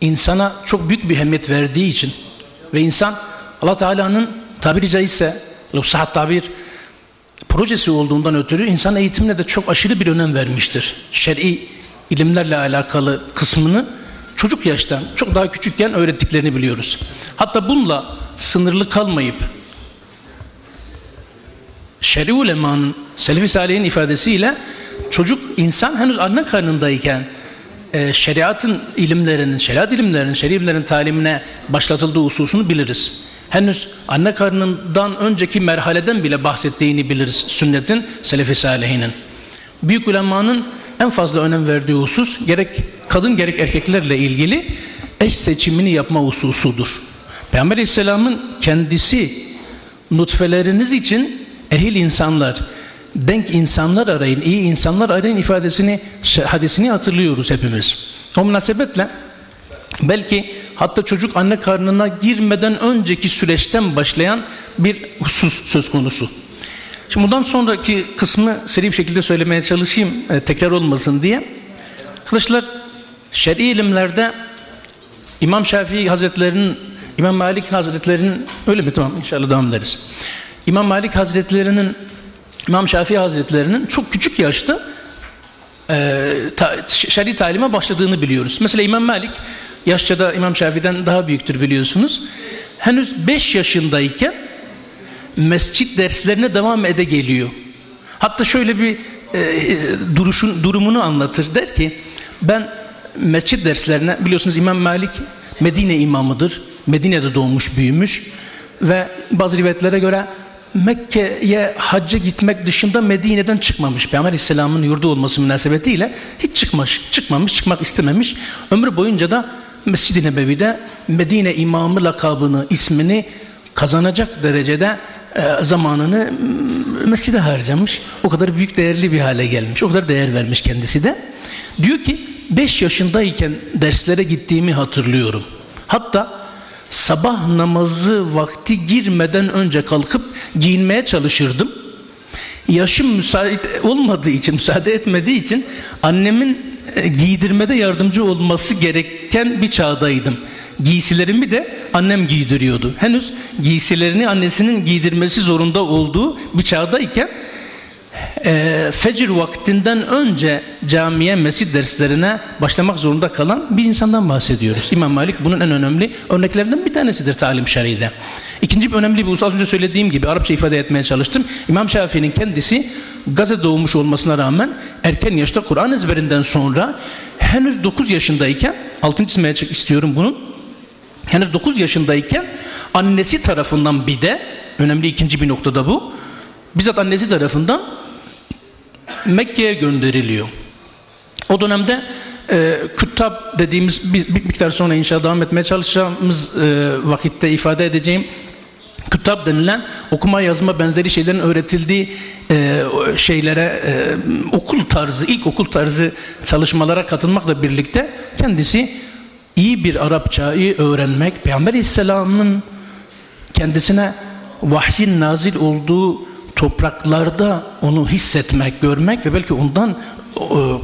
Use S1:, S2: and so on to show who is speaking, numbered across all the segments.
S1: insana çok büyük bir ehemmiyet verdiği için ve insan Allah Teala'nın tabiri caizse sahat tabir projesi olduğundan ötürü insan eğitimine de çok aşırı bir önem vermiştir. Şer'i ilimlerle alakalı kısmını çocuk yaştan, çok daha küçükken öğrettiklerini biliyoruz. Hatta bununla sınırlı kalmayıp şer'i ulemanın, selef-i salihin ifadesiyle çocuk insan henüz anne karnındayken şeriat ilimlerinin, şer'i ilimlerin talimine başlatıldığı hususunu biliriz. Henüz anne karnından önceki merhaleden bile bahsettiğini biliriz sünnetin, selef-i salihinin. Büyük ulemanın en fazla önem verdiği husus gerek kadın gerek erkeklerle ilgili eş seçimini yapma hususudur. Peygamber Aleyhisselam'ın kendisi nutfeleriniz için ehil insanlar, denk insanlar arayın, iyi insanlar arayın ifadesini, hadisini hatırlıyoruz hepimiz. O münasebetle belki hatta çocuk anne karnına girmeden önceki süreçten başlayan bir husus söz konusu. Şimdi bundan sonraki kısmı seri bir şekilde söylemeye çalışayım, tekrar olmasın diye. Arkadaşlar, şer'i ilimlerde İmam Şafii Hazretleri'nin, İmam Malik Hazretleri'nin, öyle mi? Tamam, inşallah devam ederiz. İmam Malik Hazretleri'nin, İmam Şafii Hazretleri'nin çok küçük yaşta şer'i talime başladığını biliyoruz. Mesela İmam Malik yaşça da İmam Şafii'den daha büyüktür biliyorsunuz. Henüz 5 yaşındayken mescit derslerine devam ede geliyor. Hatta şöyle bir durumunu anlatır. Der ki ben mescit derslerine, biliyorsunuz İmam Malik Medine imamıdır. Medine'de doğmuş büyümüş ve bazı rivayetlere göre Mekke'ye hacca gitmek dışında Medine'den çıkmamış. Peygamber Aleyhisselam'ın yurdu olması münasebetiyle hiç çıkmak istememiş. Ömrü boyunca da Mescid-i Nebevi'de Medine imamı lakabını, ismini kazanacak derecede zamanını mescide harcamış. O kadar büyük değerli bir hale gelmiş. O kadar değer vermiş kendisi de. Diyor ki 5 yaşındayken derslere gittiğimi hatırlıyorum. Hatta sabah namazı vakti girmeden önce kalkıp giyinmeye çalışırdım. Yaşım müsaade etmediği için annemin giydirmede yardımcı olması gereken bir çağdaydım. Giysilerimi de annem giydiriyordu. Henüz giysilerini annesinin giydirmesi zorunda olduğu bir çağdayken fecr vaktinden önce camiye, mescid derslerine başlamak zorunda kalan bir insandan bahsediyoruz. İmam Malik bunun en önemli örneklerinden bir tanesidir talim şer'ide. İkinci bir önemli bir husus, az önce söylediğim gibi Arapça ifade etmeye çalıştım. İmam Şafii'nin kendisi Gazze'de doğmuş olmasına rağmen erken yaşta Kur'an ezberinden sonra henüz 9 yaşındayken, altını çizmeye istiyorum bunun, henüz 9 yaşındayken annesi tarafından, bir de önemli ikinci bir noktada bu, bizzat annesi tarafından Mekke'ye gönderiliyor. O dönemde küttab dediğimiz bir miktar sonra inşallah devam etmeye çalışacağımız vakitte ifade edeceğim küttab denilen okuma yazma benzeri şeylerin öğretildiği şeylere ilk okul tarzı çalışmalara katılmakla birlikte kendisi iyi bir Arapçayı öğrenmek, Peygamber Aleyhisselam'ın kendisine vahyin nazil olduğu topraklarda onu hissetmek, görmek ve belki ondan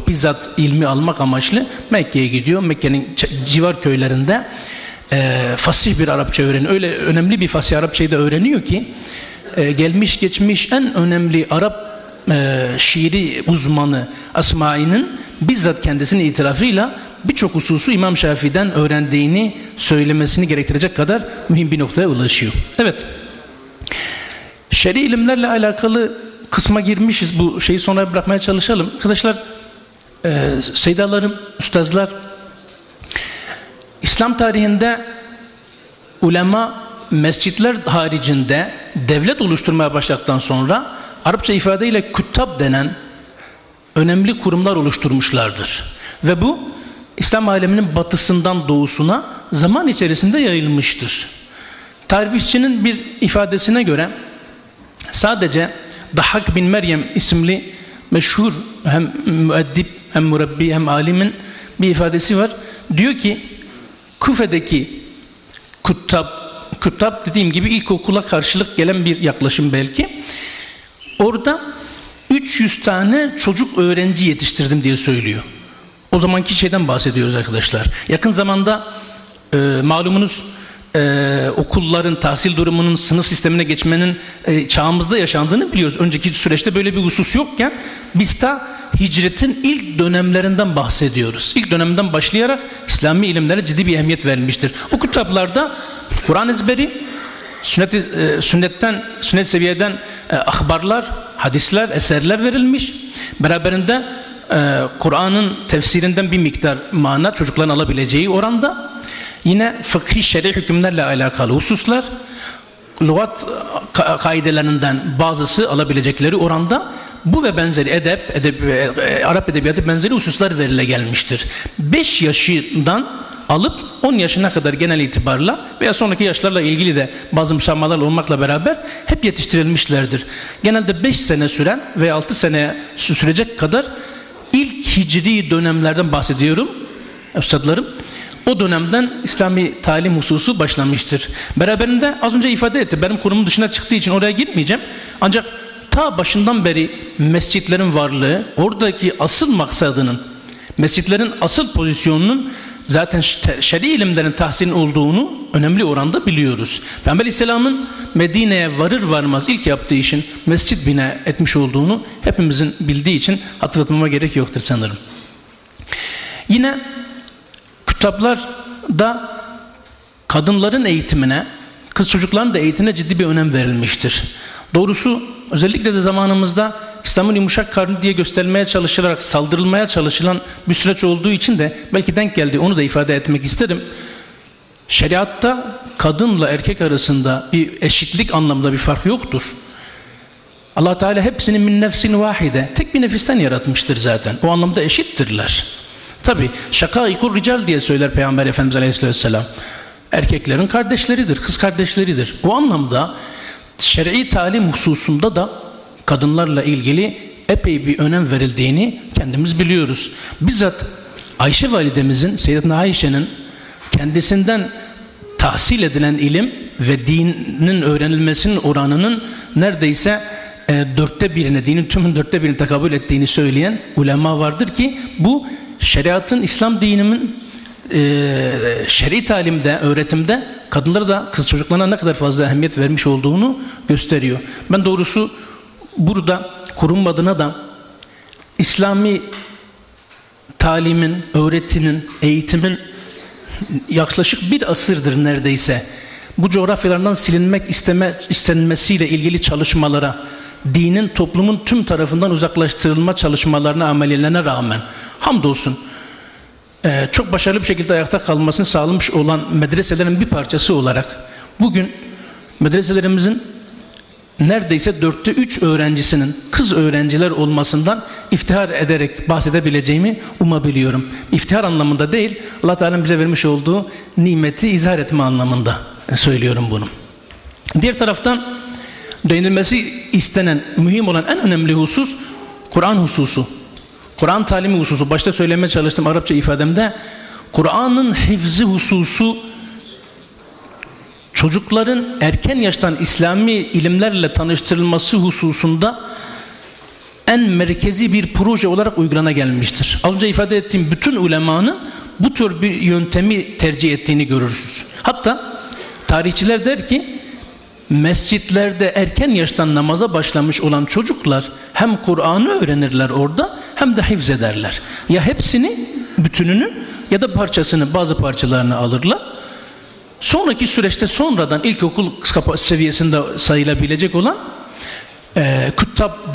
S1: bizzat ilmi almak amaçlı Mekke'ye gidiyor. Mekke'nin civar köylerinde fasih bir Arapça öğreniyor. Öyle önemli bir fasih Arapçayı da öğreniyor ki gelmiş geçmiş en önemli Arap şiiri uzmanı Asmai'nin bizzat kendisinin itirafıyla birçok hususu İmam Şafii'den öğrendiğini söylemesini gerektirecek kadar mühim bir noktaya ulaşıyor. Evet. Şer'i ilimlerle alakalı kısma girmişiz. Bu şeyi sonra bırakmaya çalışalım. Arkadaşlar, seydalarım, üstazlar, İslam tarihinde ulema mescitler haricinde devlet oluşturmaya başladıktan sonra Arapça ifadeyle küttab denen önemli kurumlar oluşturmuşlardır. Ve bu İslam aleminin batısından doğusuna zaman içerisinde yayılmıştır. Tarihçinin bir ifadesine göre sadece Dahhak bin Meryem isimli meşhur hem müeddip hem murabbi hem alimin bir ifadesi var. Diyor ki Küfe'deki küttab dediğim gibi ilkokula karşılık gelen bir yaklaşım belki. Orada 300 tane çocuk öğrenci yetiştirdim diye söylüyor. O zamanki şeyden bahsediyoruz arkadaşlar. Yakın zamanda malumunuz okulların tahsil durumunun sınıf sistemine geçmenin çağımızda yaşandığını biliyoruz. Önceki süreçte böyle bir husus yokken biz de hicretin ilk dönemlerinden bahsediyoruz. İlk dönemden başlayarak İslami ilimlere ciddi bir ehemmiyet verilmiştir. O kitaplarda Kur'an ezberi, sünnet seviyeden ahbarlar, hadisler, eserler verilmiş. Beraberinde Kur'an'ın tefsirinden bir miktar mana çocukların alabileceği oranda, yine fıkhi şer'i hükümlerle alakalı hususlar, lügat kaidelerinden bazısı alabilecekleri oranda bu ve benzeri Arap edebiyatı benzeri hususlar verile gelmiştir. 5 yaşından alıp 10 yaşına kadar genel itibarla veya sonraki yaşlarla ilgili de bazı müsamahalar olmakla beraber hep yetiştirilmişlerdir. Genelde 5 sene süren veya 6 sene sürecek kadar ilk hicri dönemlerden bahsediyorum üstadlarım. O dönemden İslami talim hususu başlamıştır. Beraberinde az önce ifade etti. Benim konumun dışına çıktığı için oraya girmeyeceğim. Ancak ta başından beri mescitlerin varlığı, oradaki asıl maksadının, mescitlerin asıl pozisyonunun zaten şer'i ilimlerin tahsilinin olduğunu önemli oranda biliyoruz. Peygamber Aleyhisselam'ın Medine'ye varır varmaz ilk yaptığı işin mescit bina etmiş olduğunu hepimizin bildiği için hatırlatmama gerek yoktur sanırım. Yine kitaplarda kadınların eğitimine, kız çocukların da eğitimine ciddi bir önem verilmiştir. Doğrusu özellikle de zamanımızda İslam'ın yumuşak karnı diye gösterilmeye çalışılarak saldırılmaya çalışılan bir süreç olduğu için de belki denk geldi, onu da ifade etmek isterim. Şeriatta kadınla erkek arasında bir eşitlik anlamında bir fark yoktur. Allah Teala hepsini min nefsin vahide, tek bir nefisten yaratmıştır zaten. O anlamda eşittirler. Tabi şakaikur rical diye söyler Peygamber Efendimiz Aleyhisselam. Erkeklerin kardeşleridir, kız kardeşleridir. O anlamda şer'i talim hususunda da kadınlarla ilgili epey bir önem verildiğini kendimiz biliyoruz. Bizzat Ayşe validemizin, Seyyidatna Ayşe'nin kendisinden tahsil edilen ilim ve dinin öğrenilmesinin oranının neredeyse 1/4'ine, dinin tümün 1/4'ine tekabül ettiğini söyleyen ulema vardır ki bu şeriatın, İslam dininin şer'i talimde, öğretimde kadınlara da kız çocuklarına ne kadar fazla ehemmiyet vermiş olduğunu gösteriyor. Ben doğrusu burada kurum adına da İslami talimin, öğretinin, eğitimin yaklaşık bir asırdır neredeyse bu coğrafyalardan silinmek istenmesiyle ilgili çalışmalara, dinin toplumun tüm tarafından uzaklaştırılma çalışmalarına, amelilerine rağmen hamdolsun çok başarılı bir şekilde ayakta kalmasını sağlamış olan medreselerin bir parçası olarak bugün medreselerimizin neredeyse 3/4 öğrencisinin kız öğrenciler olmasından iftihar ederek bahsedebileceğimi umabiliyorum. İftihar anlamında değil, Allah Teala'nın bize vermiş olduğu nimeti izhar etme anlamında söylüyorum bunu. Diğer taraftan değinilmesi istenen, mühim olan en önemli husus Kur'an hususu. Kur'an talimi hususu. Başta söylemeye çalıştım Arapça ifademde. Kur'an'ın hifzi hususu çocukların erken yaştan İslami ilimlerle tanıştırılması hususunda en merkezi bir proje olarak uygulana gelmiştir. Az önce ifade ettiğim bütün ulemanın bu tür bir yöntemi tercih ettiğini görürsünüz. Hatta tarihçiler der ki mescitlerde erken yaştan namaza başlamış olan çocuklar hem Kur'an'ı öğrenirler orada hem de hifz ederler. Ya hepsini, bütününü ya da parçasını, bazı parçalarını alırlar. Sonraki süreçte sonradan ilkokul seviyesinde sayılabilecek olan küttab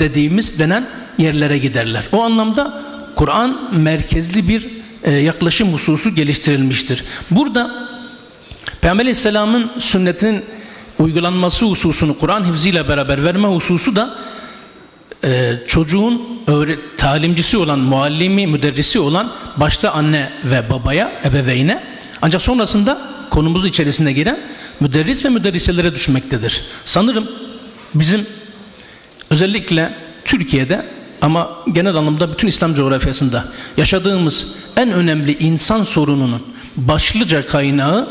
S1: denen yerlere giderler. O anlamda Kur'an merkezli bir yaklaşım hususu geliştirilmiştir. Burada Peygamber Aleyhisselam'ın sünnetinin uygulanması hususunu Kur'an hifziyle beraber verme hususu da çocuğun talimcisi olan, muallimi, müderrisi olan başta anne ve babaya, ebeveyne, ancak sonrasında konumuz içerisine giren müderris ve müderriselere düşmektedir. Sanırım bizim özellikle Türkiye'de ama genel anlamda bütün İslam coğrafyasında yaşadığımız en önemli insan sorununun başlıca kaynağı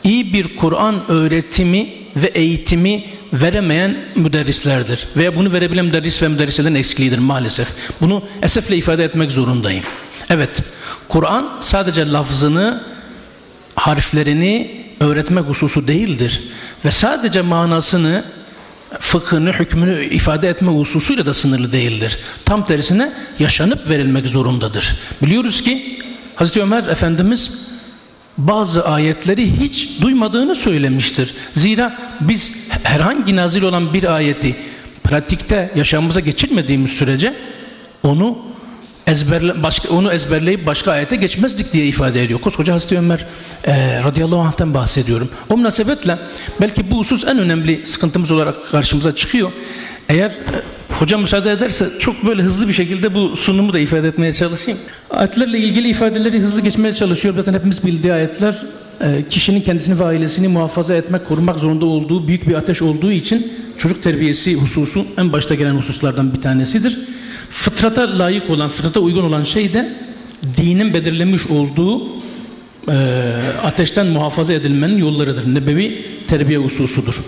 S1: iyi bir Kur'an öğretimi ve eğitimi veremeyen müderrislerdir. Veya bunu verebilen müderris ve müderriselerin eksikliğidir maalesef. Bunu esefle ifade etmek zorundayım. Evet, Kur'an sadece lafzını, harflerini öğretmek hususu değildir. Ve sadece manasını, fıkhını, hükmünü ifade etme hususuyla da sınırlı değildir. Tam tersine yaşanıp verilmek zorundadır. Biliyoruz ki Hazreti Ömer Efendimiz bazı ayetleri hiç duymadığını söylemiştir. Zira biz herhangi nazil olan bir ayeti pratikte yaşamımıza geçirmediğimiz sürece onu ezberleyip başka ayete geçmezdik diye ifade ediyor. Koskoca Hazreti Ömer radıyallahu anh'tan bahsediyorum. O münasebetle belki bu husus en önemli sıkıntımız olarak karşımıza çıkıyor. Eğer hocam müsaade ederse çok böyle hızlı bir şekilde bu sunumu da ifade etmeye çalışayım. Ayetlerle ilgili ifadeleri hızlı geçmeye çalışıyorum. Zaten hepimiz bildiği ayetler kişinin kendisini ve ailesini muhafaza etmek, korumak zorunda olduğu büyük bir ateş olduğu için çocuk terbiyesi hususu en başta gelen hususlardan bir tanesidir. Fıtrata layık olan, fıtrata uygun olan şey de dinin belirlemiş olduğu ateşten muhafaza edilmenin yollarıdır. Nebevi terbiye hususudur.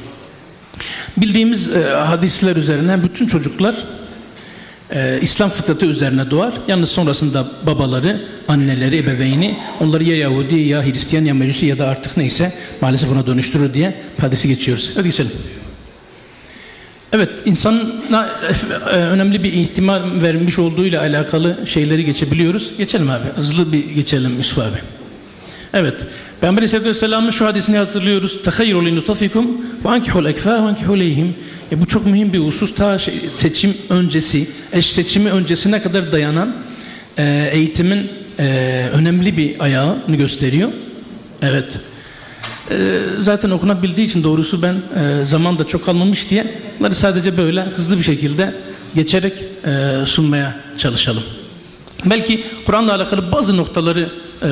S1: Bildiğimiz hadisler üzerine bütün çocuklar İslam fıtratı üzerine doğar. Yalnız sonrasında babaları, anneleri, ebeveyni onları ya Yahudi, ya Hristiyan, ya Mecusi ya da artık neyse maalesef ona dönüştürür diye hadisi geçiyoruz. Hadi geçelim. Evet, insana önemli bir ihtimal vermiş olduğuyla alakalı şeyleri geçebiliyoruz. Geçelim abi, hızlı bir geçelim Yusuf abi. Evet, Peygamber Aleyhisselatü Vesselam'ın şu hadisini hatırlıyoruz. تَخَيْرُ لِنُطَفِكُمْ وَاَنْكِحُ الْاَكْفَاهُ وَاَنْكِحُ لَيْهِمْ. Bu çok mühim bir husus. Ta seçim öncesi, eş seçimi öncesine kadar dayanan eğitimin önemli bir ayağını gösteriyor. Evet. Zaten okunabildiği için doğrusu ben zaman da çok kalmamış diye bunları sadece böyle hızlı bir şekilde geçerek sunmaya çalışalım. Belki Kur'an'la alakalı bazı noktaları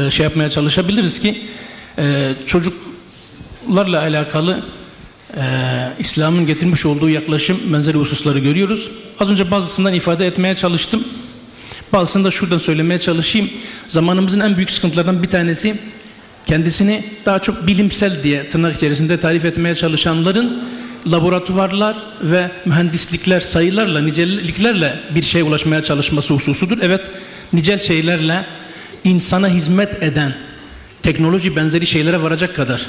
S1: şey yapmaya çalışabiliriz ki çocuklarla alakalı İslam'ın getirmiş olduğu yaklaşım benzeri hususları görüyoruz. Az önce bazısından ifade etmeye çalıştım. Bazısını da şuradan söylemeye çalışayım. Zamanımızın en büyük sıkıntılarından bir tanesi kendisini daha çok bilimsel diye tırnak içerisinde tarif etmeye çalışanların laboratuvarlar ve mühendislikler sayılarla, niceliklerle bir şeye ulaşmaya çalışması hususudur. Evet, nicel şeylerle insana hizmet eden, teknoloji benzeri şeylere varacak kadar,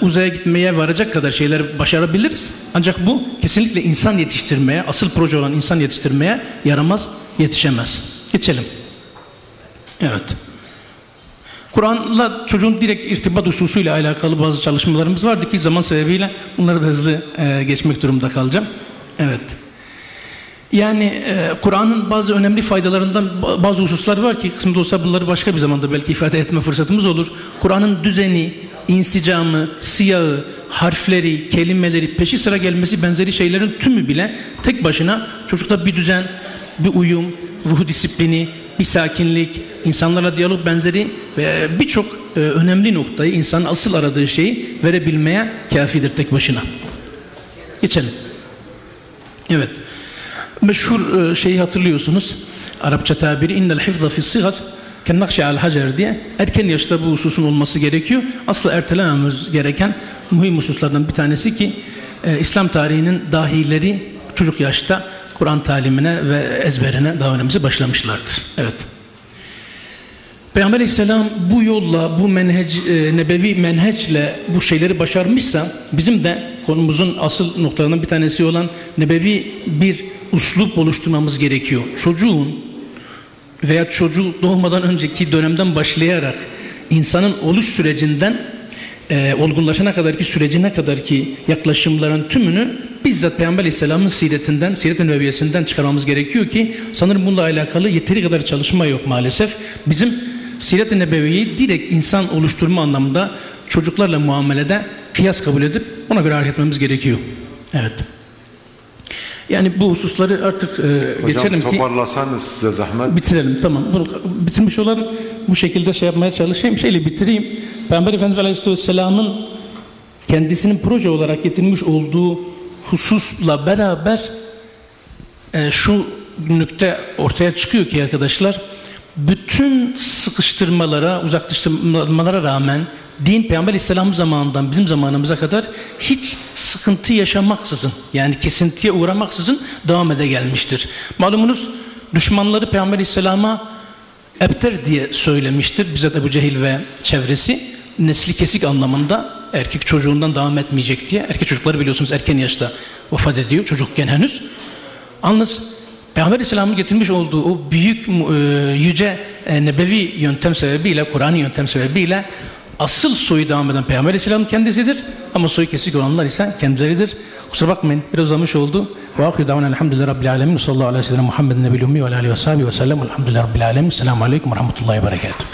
S1: uzaya gitmeye varacak kadar şeyler başarabiliriz. Ancak bu kesinlikle insan yetiştirmeye, asıl proje olan insan yetiştirmeye yaramaz, yetişemez. Geçelim. Evet. Kur'an'la çocuğun direkt irtibat hususuyla alakalı bazı çalışmalarımız vardı ki zaman sebebiyle bunları da hızlı geçmek durumunda kalacağım. Evet. Yani Kur'an'ın bazı önemli faydalarından bazı hususlar var ki kısımda olsa bunları başka bir zamanda belki ifade etme fırsatımız olur. Kur'an'ın düzeni, insicamı, siyahı, harfleri, kelimeleri, peşi sıra gelmesi benzeri şeylerin tümü bile tek başına çocukta bir düzen, bir uyum, ruh disiplini, bir sakinlik, insanlarla diyalog benzeri ve birçok önemli noktayı, insanın asıl aradığı şeyi verebilmeye kafidir tek başına. Geçelim. Evet. Meşhur şeyi hatırlıyorsunuz. Arapça tabiri innel hifza fi's-sigat kennakşi al-hacer diye. Erken yaşta bu hususun olması gerekiyor. Asla ertelememiz gereken mühim hususlardan bir tanesi ki İslam tarihinin dahileri çocuk yaşta Kur'an talimine ve ezberine daha önemlisi başlamışlardır. Evet. Peygamber Aleyhisselam bu yolla, bu nebevi menheçle bu şeyleri başarmışsa bizim de konumuzun asıl noktalarından bir tanesi olan nebevi bir uslup oluşturmamız gerekiyor. Çocuğun veya çocuğu doğmadan önceki dönemden başlayarak insanın oluş sürecinden olgunlaşana kadarki sürecine kadarki yaklaşımların tümünü bizzat Peygamber Aleyhisselam'ın siretinden, siret-i nebeviyesinden çıkarmamız gerekiyor ki sanırım bununla alakalı yeteri kadar çalışma yok maalesef. Bizim siret-i nebeviyeyi direkt insan oluşturma anlamında çocuklarla muamelede kıyas kabul edip ona göre hareket etmemiz gerekiyor. Evet. Yani bu hususları artık geçelim ki...
S2: Hocam toparlasanız size zahmet.
S1: Bitirelim, tamam. Bunu bitirmiş olalım. Bu şekilde şey yapmaya çalışayım. Şeyle bitireyim. Peygamber Efendimiz Aleyhisselam'ın kendisinin proje olarak getirmiş olduğu hususla beraber şu nükte ortaya çıkıyor ki arkadaşlar, bütün sıkıştırmalara, uzaklaştırmalara rağmen din Peygamber Aleyhisselam zamanından bizim zamanımıza kadar hiç sıkıntı yaşamaksızın, yani kesintiye uğramaksızın devam ede gelmiştir. Malumunuz düşmanları Peygamber Aleyhisselam'a ebter diye söylemiştir. Bizzat Ebu Cehil ve çevresi nesli kesik anlamında erkek çocuğundan devam etmeyecek diye. Erkek çocukları biliyorsunuz erken yaşta vefat ediyor çocukken henüz. Yalnız Peygamber Aleyhisselam'ın getirmiş olduğu o büyük yüce nebevi yöntem sebebiyle, Kur'an'ı yöntem sebebiyle asıl soyu devam eden Peygamber Aleyhisselam kendisidir. Ama soyu kesik olanlar ise kendileridir. Kusura bakmayın biraz uzamış oldu. Ve ahiru davana elhamdülillahi rabbil alemin. Sallallahu aleyhi ve sellem Muhammedin nebiyyil ummi ve aleyhi ve sahbihi ve sellem. Elhamdülillahi rabbil alemin. Selamun aleyküm ve rahmetullahi ve berekatuhu.